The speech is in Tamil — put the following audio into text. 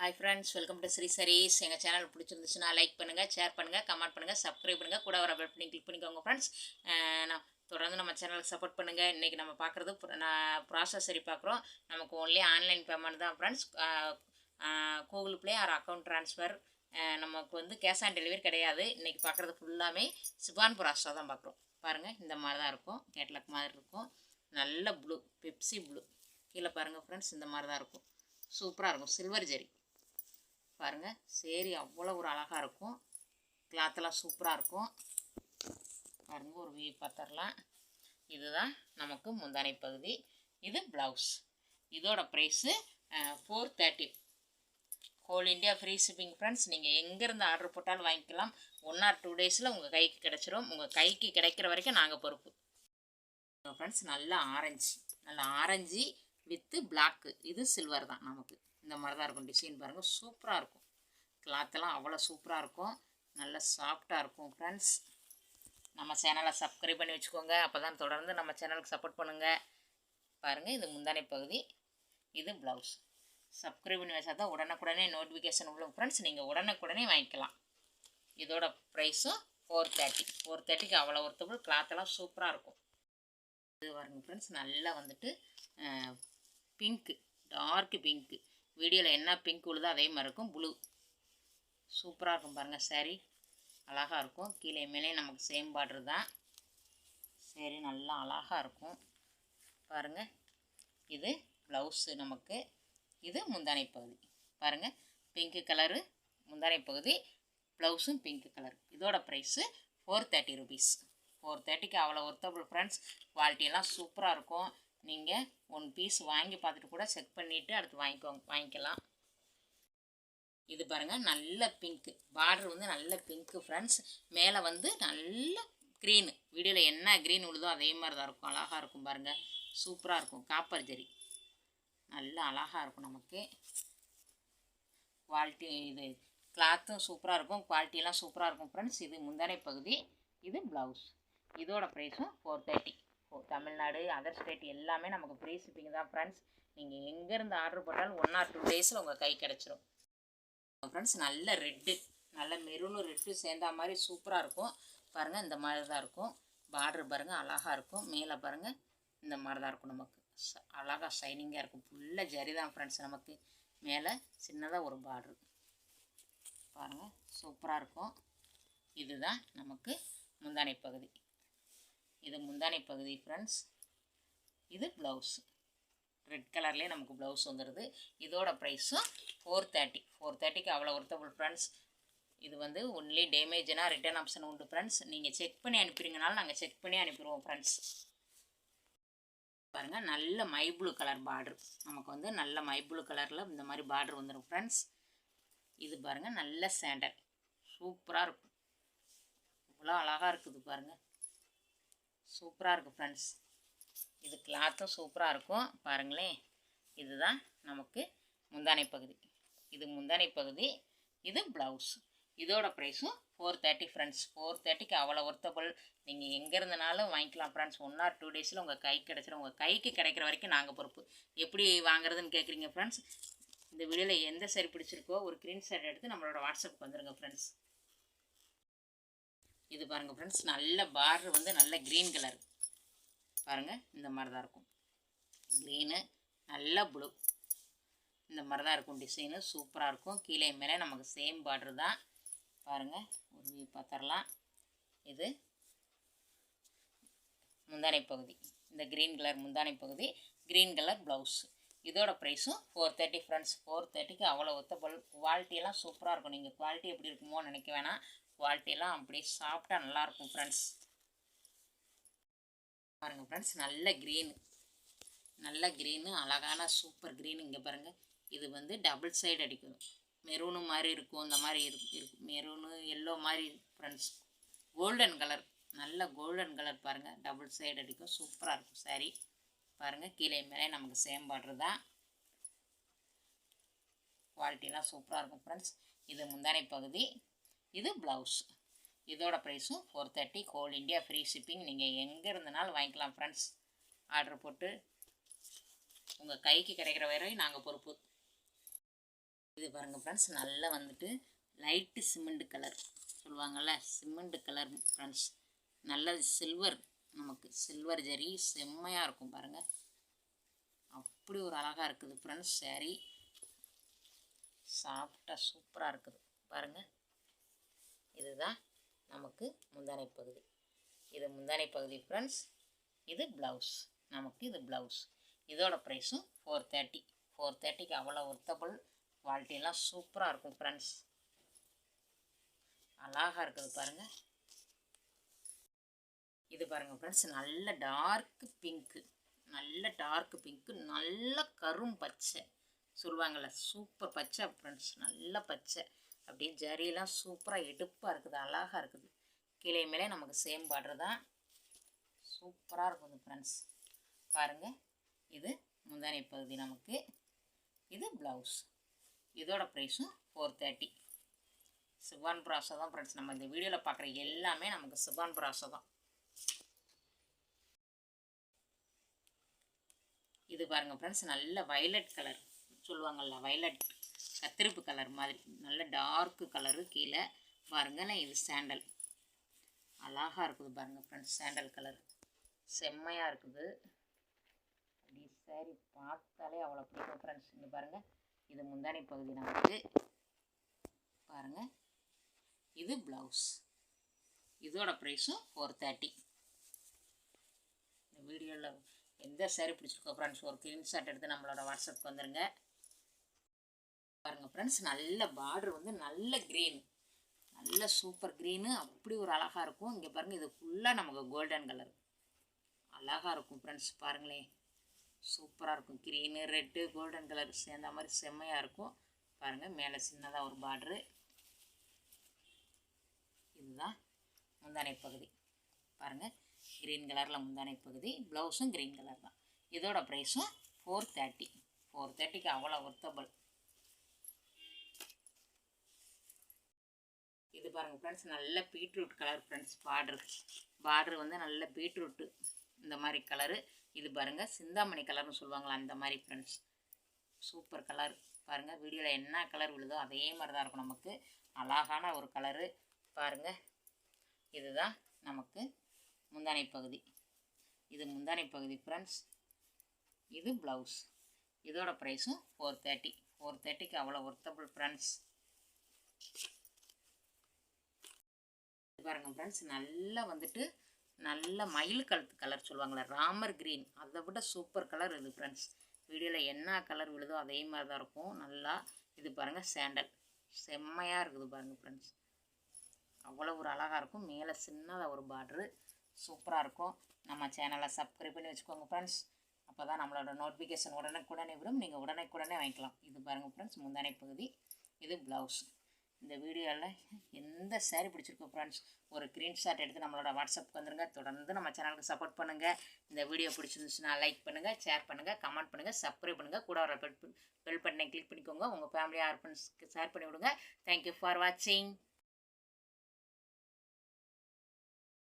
Hi friends, welcome to Sri Sarees. எங்கள் சேனல் பிடிச்சிருந்துச்சுன்னா லைக் பண்ணுங்கள், ஷேர் பண்ணுங்கள், கமெண்ட் பண்ணுங்கள், சப்ஸ்கிரைப் பண்ணுங்கள், கூட வர பெல் பண்ணி கிளிக் பண்ணிக்கோங்க ஃப்ரெண்ட்ஸ். நான் தொடர்ந்து நம்ம சேனலுக்கு சப்போர்ட் பண்ணுங்கள். இன்றைக்கி நம்ம பார்க்குறது ப்ராசஸ் சரி பார்க்குறோம். நமக்கு ஒன்லி ஆன்லைன் பேமெண்ட் தான் friends. Google play R account transfer. நமக்கு வந்து கேஷ் ஆன் டெலிவரி கிடையாது. இன்றைக்கி பார்க்குறது ஃபுல்லாமே சிஃபான் பிராஸோ தான் பார்க்குறோம். பாருங்கள், இந்த மாதிரி தான் இருக்கும். கேட்லாக் மாதிரி இருக்கும். நல்ல ப்ளூ, பெப்சி ப்ளூ. கீழே பாருங்கள் ஃப்ரெண்ட்ஸ், இந்த மாதிரி தான் இருக்கும். சூப்பராக இருக்கும். சில்வர் ஜெரி பாருங்கள். சேரீ அவ்வளோ ஒரு அழகாக இருக்கும். கிளாத்தெல்லாம் சூப்பராக இருக்கும். பாருங்கள், ஒரு வியூ பார்த்துடலாம். இதுதான் நமக்கு முந்தானை பகுதி. இது ப்ளவுஸ். இதோட price 430. Whole India free shipping friends. நீங்கள் எங்கேருந்து ஆர்டர் போட்டாலும் வாங்கிக்கலாம். 1 or 2 days உங்கள் கைக்கு கிடச்சிரும். உங்கள் கைக்கு கிடைக்கிற வரைக்கும் நாங்கள் பொறுப்பு ஃப்ரெண்ட்ஸ். நல்ல ஆரஞ்சு வித்து பிளாக்கு. இது சில்வர் தான். நமக்கு இந்த மாதிரி தான் இருக்கும். டிசைன் பாருங்கள், சூப்பராக இருக்கும். கிளாத்தெல்லாம் அவ்வளோ சூப்பராக இருக்கும். நல்ல சாஃப்டாக இருக்கும் ஃப்ரெண்ட்ஸ். நம்ம சேனலை சப்ஸ்கிரைப் பண்ணி வச்சுக்கோங்க. அப்போ தான் தொடர்ந்து நம்ம சேனலுக்கு சப்போர்ட் பண்ணுங்கள். பாருங்கள், இது முந்தானை பகுதி. இது ப்ளவுஸ். சப்ஸ்கிரைப் பண்ணி வச்சா தான் உடனுக்குடனே நோட்டிஃபிகேஷன் உள்ள ஃப்ரெண்ட்ஸ். நீங்கள் உடனுக்குடனே வாங்கிக்கலாம். இதோட ப்ரைஸும் 430. 430க்கு அவ்வளோ ஒர்த்தபுள். கிளாத்தெல்லாம் சூப்பராக இருக்கும். இது பாருங்கள் ஃப்ரெண்ட்ஸ், நல்லா வந்துட்டு பிங்க்கு, டார்க் பிங்க்கு. வீடியோவில் என்ன பிங்க் உள்ளதோ அதே மாதிரி இருக்கும். ப்ளூ சூப்பராக இருக்கும். பாருங்கள், சாரீ அழகாக இருக்கும். கீழே மேலே நமக்கு சேம் பார்டர் தான். சாரீ நல்லா அழகாக இருக்கும். பாருங்கள், இது ப்ளவுஸு நமக்கு. இது முந்தானை பகுதி. பாருங்கள், பிங்க்கு கலரு முந்தானை பகுதி, ப்ளவுஸும் பிங்க்கு கலர். இதோட ப்ரைஸு 430 rupees. 430க்கு அவ்வளோ ஒர்த்தபுள் ஃப்ரெண்ட்ஸ். குவாலிட்டியெல்லாம் சூப்பராக இருக்கும். நீங்கள் 1 piece வாங்கி பார்த்துட்டு கூட செக் பண்ணிவிட்டு அடுத்து வாங்கிக்கலாம். இது பாருங்கள், நல்ல பிங்க்கு. பார்டர் வந்து நல்ல பிங்க்கு ஃப்ரெண்ட்ஸ். மேலே வந்து நல்ல க்ரீனு. வீடியோவில் என்ன க்ரீன் உள்ளதோ அதே மாதிரி தான் இருக்கும். அழகாக இருக்கும். பாருங்கள், சூப்பராக இருக்கும். காப்பர் ஜெரி நல்லா அழகாக இருக்கும். நமக்கு குவாலிட்டி, இது கிளாத்தும் சூப்பராக இருக்கும். குவாலிட்டியெல்லாம் சூப்பராக இருக்கும் ஃப்ரெண்ட்ஸ். இது முந்தானை பகுதி. இது ப்ளவுஸ். இதோட ப்ரைஸும் 430. தமிழ்நாடு, அதர் ஸ்டேட் எல்லாமே நமக்கு ஃப்ரீ ஷிப்பிங் தான் ஃப்ரெண்ட்ஸ். நீங்கள் எங்கேருந்து ஆர்டர் போட்டாலும் 1 or 2 days உங்கள் கை கிடச்சிரும் ஃப்ரெண்ட்ஸ். நல்ல ரெட்டு, நல்ல மெரூனு ரெட்டு சேர்ந்தா மாதிரி சூப்பராக இருக்கும். பாருங்கள், இந்த மாதிரி தான் இருக்கும். பார்டர் பாருங்கள், அழகாக இருக்கும். மேலே பாருங்கள், இந்த மாதிரி தான் இருக்கும். நமக்கு அழகாக ஷைனிங்காக இருக்கும். ஃபுல்லாக ஜரி தான் ஃப்ரெண்ட்ஸ். நமக்கு மேலே சின்னதாக ஒரு பார்டரு பாருங்கள், சூப்பராக இருக்கும். இதுதான் நமக்கு முந்தானை பகுதி. இது முந்தானை பகுதி ஃப்ரெண்ட்ஸ். இது ப்ளவுஸ். ரெட் கலர்லேயே நமக்கு ப்ளவுஸ் வந்துடுது. இதோட ப்ரைஸும் 430. 430க்கு அவ்வளோ ஒர்த்தபுள் ஃப்ரெண்ட்ஸ். இது வந்து ஒன்லி டேமேஜ்னா ரிட்டர்ன் ஆப்ஷன் உண்டு ஃப்ரெண்ட்ஸ். நீங்கள் செக் பண்ணி அனுப்புறீங்கனாலும் நாங்கள் செக் பண்ணி அனுப்பிடுவோம் ஃப்ரெண்ட்ஸ். பாருங்கள், நல்ல மை ப்ளூ கலர் பார்டர். நமக்கு வந்து நல்ல மை ப்ளூ கலரில் இந்த மாதிரி பார்டர் வந்துடும் ஃப்ரெண்ட்ஸ். இது பாருங்கள், நல்ல சாண்டல் சூப்பராக இருக்கும். இவ்வளோ அழகாக இருக்குது பாருங்கள், சூப்பராக இருக்குது ஃப்ரெண்ட்ஸ். இது கிளாத்தும் சூப்பராக இருக்கும். பாருங்களேன், இதுதான் நமக்கு முந்தானை பகுதி. இது முந்தானை பகுதி. இது ப்ளவுஸ். இதோட ப்ரைஸும் 430 ஃப்ரெண்ட்ஸ். 430க்கு அவ்வளோ ஒர்த்தபுள். நீங்கள் எங்கே இருந்தனாலும் வாங்கிக்கலாம் ஃப்ரெண்ட்ஸ். 1 or 2 days உங்கள் கைக்கு கிடச்சிடும். உங்கள் கைக்கு கிடைக்கிற வரைக்கும் நாங்கள் பொறுப்பு. எப்படி வாங்குறதுன்னு கேட்குறீங்க ஃப்ரெண்ட்ஸ். இந்த வீடியோவில் எந்த சரி பிடிச்சிருக்கோ ஒரு ஸ்க்ரீன்ஷாட் எடுத்து நம்மளோட வாட்ஸ்அப்புக்கு வந்துடுங்க ஃப்ரெண்ட்ஸ். இது பாருங்கள் ஃப்ரெண்ட்ஸ், நல்ல பார்டர் வந்து நல்ல க்ரீன் கலர். பாருங்கள், இந்த மாதிரி தான் இருக்கும். க்ரீனு, நல்ல ப்ளூ, இந்த மாதிரி தான் இருக்கும். டிசைனு சூப்பராக இருக்கும். கீழே மேலே நமக்கு சேம் பார்டர் தான். பாருங்கள், ஒரு வியூ பார்த்துடலாம். இது முந்தானை பகுதி. இந்த க்ரீன் கலர் முந்தானை பகுதி, க்ரீன் கலர் ப்ளவுஸ். இதோட ப்ரைஸும் 430 ஃப்ரெண்ட்ஸ். 430க்கு அவ்வளோ ஒர்த்தபுள். குவாலிட்டியெல்லாம் சூப்பராக இருக்கும். நீங்கள் குவாலிட்டி எப்படி இருக்குமோ நினைக்க வேணாம். குவாலிட்டியெல்லாம் அப்படியே சாஃப்டாக நல்லாயிருக்கும் ஃப்ரெண்ட்ஸ். பாருங்கள் ஃப்ரெண்ட்ஸ், நல்ல க்ரீனு, அழகான சூப்பர் க்ரீனு. இங்கே பாருங்கள், இது வந்து டபுள் சைடு அடிக்கும். மெரூனு மாதிரி இருக்கும். இந்த மாதிரி இருக்கும். மெரூனு எல்லோ மாதிரி ஃப்ரெண்ட்ஸ். கோல்டன் கலர், நல்ல கோல்டன் கலர். பாருங்கள், டபுள் சைடு அடிக்கும். சூப்பராக இருக்கும் சாரீ. பாருங்கள், கீழே மேலே நமக்கு சேம் பார்டர் தான். குவாலிட்டிலாம் சூப்பராக இருக்கும் ஃப்ரெண்ட்ஸ். இது முந்தானை பகுதி. இது ப்ளவுஸ். இதோட ப்ரைஸும் 430. Whole India free shipping. நீங்கள் எங்கே இருந்தனாலும் வாங்கிக்கலாம் ஃப்ரெண்ட்ஸ். ஆர்டர் போட்டு உங்கள் கைக்கு கிடைக்கிற வரை நாங்கள் பொறுப்பு. இது இது பாருங்கள் ஃப்ரெண்ட்ஸ், நல்லா வந்துட்டு லைட்டு சிமெண்ட் கலர் சொல்லுவாங்கள்ல, சிமெண்ட் கலர் ஃப்ரெண்ட்ஸ். நல்ல சில்வர், நமக்கு சில்வர் ஜரி செம்மையாக இருக்கும் பாருங்கள். அப்படி ஒரு அழகாக இருக்குது ஃப்ரெண்ட்ஸ். சாரீ சாஃப்டாக சூப்பராக இருக்குது பாருங்கள். இதுதான் நமக்கு முந்தானை பகுதி. இது முந்தானை பகுதி ஃப்ரெண்ட்ஸ். இது ப்ளவுஸ். நமக்கு இது ப்ளவுஸ். இதோட ப்ரைஸும் 430. 430க்கு அவ்வளோ ஒர்த்தபிள். குவாலிட்டியெல்லாம் சூப்பராக இருக்கும் ஃப்ரெண்ட்ஸ். அழகாக இருக்குது பாருங்கள். இது பாருங்கள் ஃப்ரெண்ட்ஸ், நல்ல டார்க்கு பிங்க்கு, நல்ல டார்க்கு பிங்க்கு, நல்ல கரும் பச்சை சொல்லுவாங்கள்ல, சூப்பர் பச்சை ஃப்ரெண்ட்ஸ். நல்ல பச்சை, அப்படியே ஜரியெல்லாம் சூப்பராக எடுப்பாக இருக்குது, அழகாக இருக்குது. கீழே மேலே நமக்கு சேம் பார்டர் தான், சூப்பராக இருக்குது ஃப்ரெண்ட்ஸ். பாருங்கள், இது முந்தானை பகுதி நமக்கு. இது ப்ளவுஸ். இதோட ப்ரைஸும் 430. சிஃபான் பிராசோ தான் ஃப்ரெண்ட்ஸ். நம்ம இந்த வீடியோவில் பார்க்குற எல்லாமே நமக்கு சிஃபான் பிராசோ தான். இது பாருங்கள் ஃப்ரெண்ட்ஸ், நல்ல வயலட் கலர் சொல்லுவாங்கள்ல, வயலட் கத்திரிப்பு கலர் மாதிரி நல்ல டார்க்கு கலரு. கீழே பாருங்கள், இது சாண்டல். அழகாக இருக்குது பாருங்கள் ஃப்ரெண்ட்ஸ். சாண்டல் கலர் செம்மையாக இருக்குது. அப்படி சாரி பார்த்தாலே அவ்வளோ பிடிக்கும் ஃப்ரெண்ட்ஸ். இங்கே பாருங்கள், இது முந்தானை பகுதி நமக்கு. பாருங்கள், இது ப்ளவுஸ். இதோட ப்ரைஸும் 430. இந்த வீடியோவில் எந்த சாரீ பிடிச்சிருக்கோ ஃப்ரெண்ட்ஸ், ஒரு ஸ்க்ரீன்ஷாட் எடுத்து நம்மளோட வாட்ஸ்அப்புக்கு வந்துடுங்க. பாருங்கள் ஃப்ரெண்ட்ஸ், நல்ல பார்டர் வந்து நல்ல க்ரீன், நல்ல சூப்பர் க்ரீனு. அப்படி ஒரு அழகாக இருக்கும். இங்கே பாருங்கள், இது ஃபுல்லாக நமக்கு கோல்டன் கலர் அழகாக இருக்கும் ஃப்ரெண்ட்ஸ். பாருங்களேன், சூப்பராக இருக்கும். க்ரீனு ரெட்டு கோல்டன் கலர் சேர்ந்த மாதிரி செம்மையாக இருக்கும். பாருங்கள், மேலே சின்னதாக ஒரு பார்டரு. இதுதான் முந்தானை பகுதி. பாருங்கள், க்ரீன் கலரில் முந்தானை பகுதி. ப்ளவுஸும் க்ரீன் கலர் தான். இதோட ப்ரைஸும் 430. 430க்கு அவ்வளோ ஒர்த்தபிள். இது பாருங்கள் ஃப்ரெண்ட்ஸ், நல்ல பீட்ரூட் கலர் ஃப்ரெண்ட்ஸ். பார்டரு வந்து நல்ல பீட்ரூட்டு இந்த மாதிரி கலரு. இது பாருங்கள், சிந்தாமணி கலர்னு சொல்லுவாங்களா, அந்த மாதிரி ஃப்ரெண்ட்ஸ். Super colour. பாருங்கள், வீடியோவில் என்ன கலர் விழுதோ அதே மாதிரி தான் இருக்கும் நமக்கு. அழகான ஒரு கலரு. பாருங்கள், இதுதான் நமக்கு முந்தானை பகுதி. இது முந்தானை பகுதி ஃப்ரெண்ட்ஸ். இது ப்ளவுஸ். இதோட ப்ரைஸும் 430. 430க்கு அவ்வளோ ஒர்த்தபிள் ஃப்ரெண்ட்ஸ். பாருங்கள் ஃப்ரெண்ட்ஸ், நல்லா வந்துட்டு நல்ல மயில் கழுத்து கலர் சொல்லுவாங்களே, ராமர் க்ரீன், அதை விட சூப்பர் கலர் இது ஃப்ரெண்ட்ஸ். வீடியோவில் என்ன கலர் விழுதோ அதே மாதிரி தான் இருக்கும் நல்லா. இது பாருங்கள், சாண்டல் செம்மையாக இருக்குது பாருங்கள் ஃப்ரெண்ட்ஸ். அவ்வளோ ஒரு அழகாக இருக்கும். மேலே சின்னதாக ஒரு பார்டரு சூப்பராக இருக்கும். நம்ம சேனலை சப்ஸ்கிரைப் பண்ணி வச்சுக்கோங்க ஃப்ரெண்ட்ஸ். அப்போ தான் நம்மளோட நோட்டிஃபிகேஷன் உடனே வரும். நீங்கள் உடனே வாங்கிக்கலாம். இது பாருங்கள் ஃப்ரெண்ட்ஸ், முந்தானை பகுதி. இது ப்ளவுஸ். இந்த வீடியோவில் எந்த சாரீ பிடிச்சிருக்கோ ஃப்ரெண்ட்ஸ், ஒரு ஸ்க்ரீன்ஷாட் எடுத்து நம்மளோட வாட்ஸ்அப்புக்கு வந்துடுங்க. தொடர்ந்து நம்ம சேனலுக்கு சப்போர்ட் பண்ணுங்கள். இந்த வீடியோ பிடிச்சிருந்துச்சுன்னா லைக் பண்ணுங்கள், ஷேர் பண்ணுங்கள், கமெண்ட் பண்ணுங்கள், சப்ஸ்கிரைப் பண்ணுங்கள். கூட வர பெல் பட்டனை கிளிக் பண்ணிக்கோங்க. உங்கள் ஃபேமிலி ஆர் ஃப்ரெண்ட்ஸ்க்கு ஷேர் பண்ணி விடுங்க. தேங்க்யூ ஃபார் வாட்சிங்.